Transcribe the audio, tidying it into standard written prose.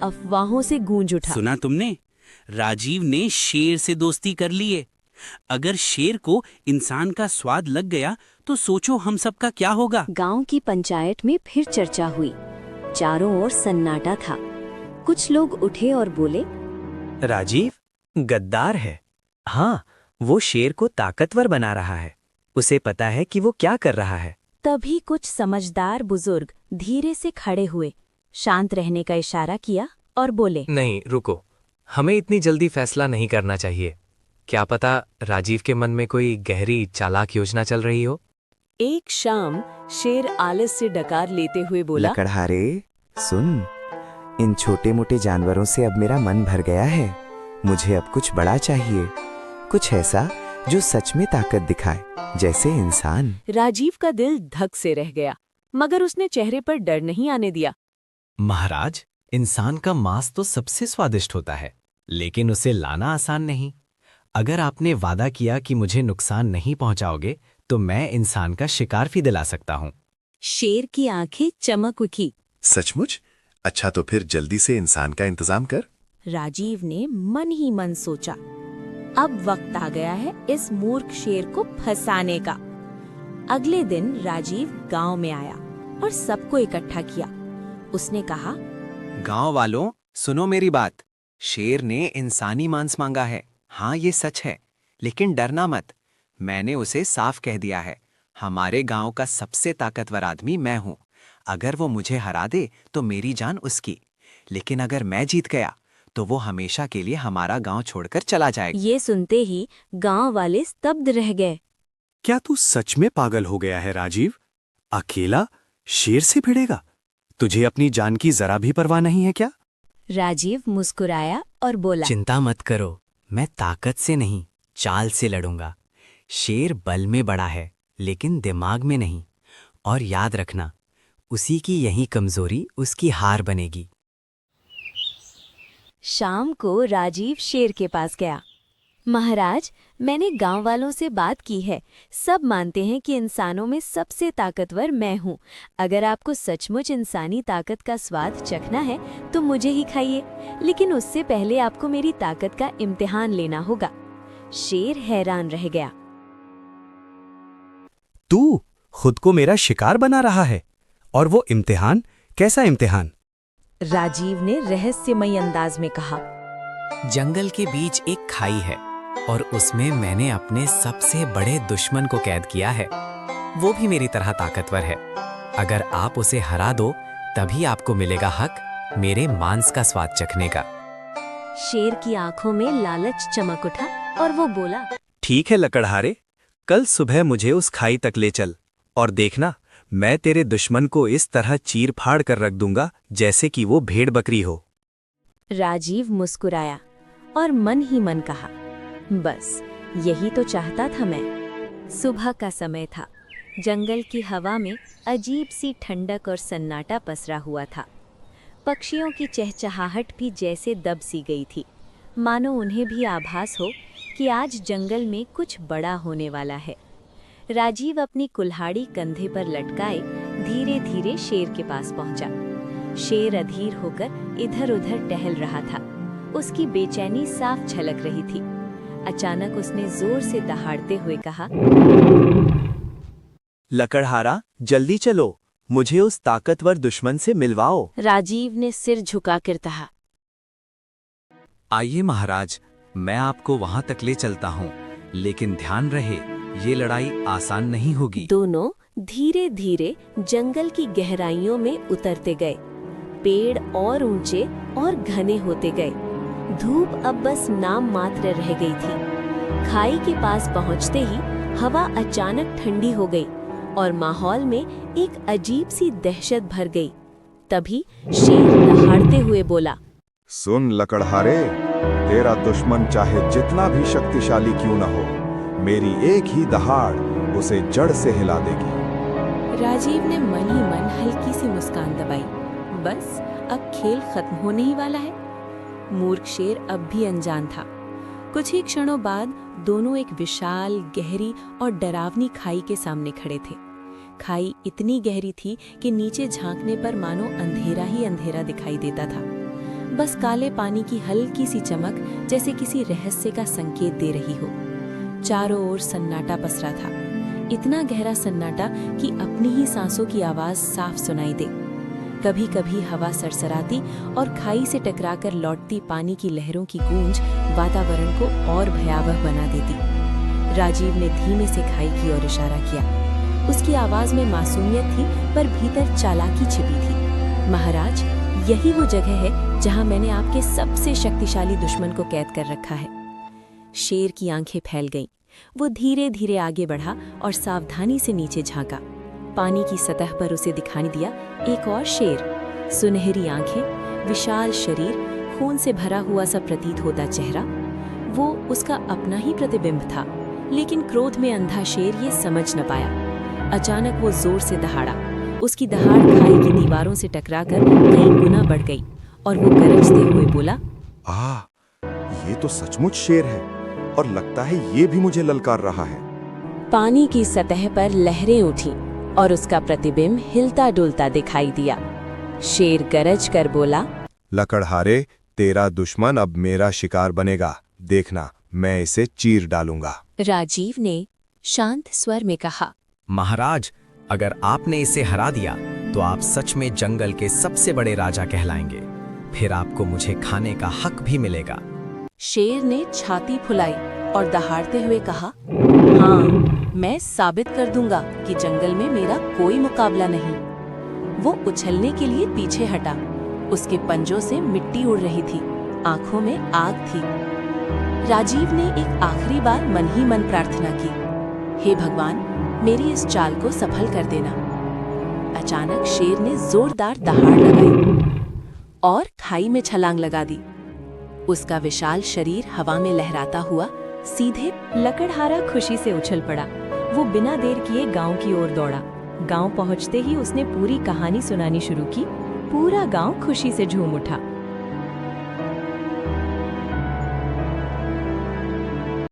अफवाहों से गूंज उठा। सुना तुमने? राजीव ने शेर से दोस्ती कर ली है। अगर शेर को इंसान का स्वाद लग गया तो सोचो हम सबका क्या होगा। गांव की पंचायत में फिर चर्चा हुई। चारों ओर सन्नाटा था। कुछ लोग उठे और बोले, राजीव गद्दार है। हाँ, वो शेर को ताकतवर बना रहा है। उसे पता है कि वो क्या कर रहा है। तभी कुछ समझदार बुजुर्ग धीरे से खड़े हुए, शांत रहने का इशारा किया और बोले, नहीं, रुको, हमें इतनी जल्दी फैसला नहीं करना चाहिए। क्या पता राजीव के मन में कोई गहरी चालाक योजना चल रही हो। एक शाम शेर आलस से डकार लेते हुए बोला, लकड़हारे सुन, इन छोटे मोटे जानवरों से अब मेरा मन भर गया है। मुझे अब कुछ बड़ा चाहिए, कुछ ऐसा जो सच में ताकत दिखाए, जैसे इंसान। राजीव का दिल धक से रह गया, मगर उसने चेहरे पर डर नहीं आने दिया। महाराज, इंसान का मांस तो सबसे स्वादिष्ट होता है, लेकिन उसे लाना आसान नहीं। अगर आपने वादा किया कि मुझे नुकसान नहीं पहुंचाओगे तो मैं इंसान का शिकार भी दिला सकता हूं। शेर की आंखें चमक उठी। सचमुच? अच्छा, तो फिर जल्दी से इंसान का इंतजाम कर। राजीव ने मन ही मन सोचा, अब वक्त आ गया है इस मूर्ख शेर को फंसाने का। अगले दिन राजीव गांव में आया और सबको इकट्ठा किया। उसने कहा, गांव वालों, सुनो मेरी बात। शेर ने इंसानी मांस मांगा है। हाँ, ये सच है, लेकिन डरना मत। मैंने उसे साफ कह दिया है, हमारे गांव का सबसे ताकतवर आदमी मैं हूं। अगर वो मुझे हरा दे तो मेरी जान उसकी, लेकिन अगर मैं जीत गया तो वो हमेशा के लिए हमारा गांव छोड़कर चला जाएगा। ये सुनते ही गांव वाले स्तब्ध रह गए। क्या तू सच में पागल हो गया है राजीव? अकेला शेर से भिड़ेगा? तुझे अपनी जान की जरा भी परवाह नहीं है क्या? राजीव मुस्कुराया और बोला, चिंता मत करो, मैं ताकत से नहीं, चाल से लड़ूंगा। शेर बल में बड़ा है, लेकिन दिमाग में नहीं। और याद रखना, उसी की यही कमजोरी उसकी हार बनेगी। शाम को राजीव शेर के पास गया। महाराज, मैंने गांव वालों से बात की है। सब मानते हैं कि इंसानों में सबसे ताकतवर मैं हूँ। अगर आपको सचमुच इंसानी ताकत का स्वाद चखना है तो मुझे ही खाइए, लेकिन उससे पहले आपको मेरी ताकत का इम्तिहान लेना होगा। शेर हैरान रह गया। तू खुद को मेरा शिकार बना रहा है, और वो इम्तिहान? कैसा इम्तिहान? राजीव ने रहस्यमयी अंदाज में कहा, जंगल के बीच एक खाई है और उसमें मैंने अपने सबसे बड़े दुश्मन को कैद किया है। वो भी मेरी तरह ताकतवर है। अगर आप उसे हरा दो तभी आपको मिलेगा हक मेरे मांस का स्वाद चखने का। शेर की आंखों में लालच चमक उठा और वो बोला, ठीक है लकड़हारे, कल सुबह मुझे उस खाई तक ले चल, और देखना मैं तेरे दुश्मन को इस तरह चीर फाड़ कर रख दूंगा जैसे कि वो भेड़ बकरी हो। राजीव मुस्कुराया और मन ही मन कहा, बस यही तो चाहता था मैं। सुबह का समय था। जंगल की हवा में अजीब सी ठंडक और सन्नाटा पसरा हुआ था। पक्षियों की चहचहाहट भी जैसे दब सी गई थी, मानो उन्हें भी आभास हो कि आज जंगल में कुछ बड़ा होने वाला है। राजीव अपनी कुल्हाड़ी कंधे पर लटकाए धीरे धीरे शेर के पास पहुंचा। शेर अधीर होकर इधर उधर टहल रहा था। उसकी बेचैनी साफ झलक रही थी। अचानक उसने जोर से दहाड़ते हुए कहा, लकड़हारा, जल्दी चलो, मुझे उस ताकतवर दुश्मन से मिलवाओ। राजीव ने सिर झुकाकर कहा, आइए महाराज, मैं आपको वहां तक ले चलता हूं, लेकिन ध्यान रहे ये लड़ाई आसान नहीं होगी। दोनों धीरे धीरे जंगल की गहराइयों में उतरते गए। पेड़ और ऊंचे और घने होते गए। धूप अब बस नाम मात्र रह गई थी। खाई के पास पहुंचते ही हवा अचानक ठंडी हो गई और माहौल में एक अजीब सी दहशत भर गई। तभी शेर दहाड़ते हुए बोला, सुन लकड़हारे, तेरा दुश्मन चाहे जितना भी शक्तिशाली क्यों न हो, मेरी एक ही दहाड़ उसे जड़ से हिला देगी। राजीव ने मन ही मन हल्की सी मुस्कान दबाई। बस अब खेल खत्म होने ही वाला है। मूर्ख शेर अब भी अनजान था। कुछ ही क्षणों बाद दोनों एक विशाल, गहरी और डरावनी खाई के सामने खड़े थे। खाई इतनी गहरी थी कि नीचे झांकने पर मानो अंधेरा ही अंधेरा दिखाई देता था। बस काले पानी की हल्की सी चमक जैसे किसी रहस्य का संकेत दे रही हो। चारों ओर सन्नाटा पसरा था, इतना गहरा सन्नाटा कि अपनी ही सांसों की आवाज साफ सुनाई दे। कभी कभी हवा सरसराती और खाई से टकराकर लौटती पानी की लहरों की गूंज वातावरण को और भयावह बना देती। राजीव ने धीमे से खाई की ओर इशारा किया। उसकी आवाज में मासूमियत थी, पर भीतर चालाकी छिपी थी। महाराज, यही वो जगह है जहां मैंने आपके सबसे शक्तिशाली दुश्मन को कैद कर रखा है। शेर की आंखें फैल गईं। वो धीरे धीरे आगे बढ़ा और सावधानी से नीचे झांका। पानी की सतह पर उसे दिखाई दिया एक और शेर। सुनहरी आंखें, विशाल शरीर, खून से भरा हुआ सा प्रतीत होता चेहरा। वो उसका अपना ही प्रतिबिंब था, लेकिन क्रोध में अंधा शेर ये समझ न पाया। अचानक वो जोर से दहाड़ा। उसकी दहाड़ खाई की दीवारों से टकराकर कई गुना बढ़ गई और वो गरजते हुए बोला, ये तो सचमुच शेर है और लगता है ये भी मुझे ललकार रहा है। पानी की सतह पर लहरें उठी और उसका प्रतिबिंब हिलता डुलता दिखाई दिया। शेर गरज कर बोला, लकड़हारे, तेरा दुश्मन अब मेरा शिकार बनेगा। देखना, मैं इसे चीर डालूंगा। राजीव ने शांत स्वर में कहा, महाराज, अगर आपने इसे हरा दिया तो आप सच में जंगल के सबसे बड़े राजा कहलाएंगे। फिर आपको मुझे खाने का हक भी मिलेगा। शेर ने छाती फुलाई और दहाड़ते हुए कहा, हाँ, मैं साबित कर दूंगा कि जंगल में मेरा कोई मुकाबला नहीं। वो उछलने के लिए पीछे हटा। उसके पंजों से मिट्टी उड़ रही थी, आंखों में आग थी। राजीव ने एक आखिरी बार मन ही मन प्रार्थना की, हे भगवान, मेरी इस चाल को सफल कर देना। अचानक शेर ने जोरदार दहाड़ लगाई और खाई में छलांग लगा दी। उसका विशाल शरीर हवा में लहराता हुआ सीधे लकड़हारा खुशी से उछल पड़ा। वो बिना देर किए गांव की ओर दौड़ा। गांव पहुंचते ही उसने पूरी कहानी सुनानी शुरू की। पूरा गांव खुशी से झूम उठा।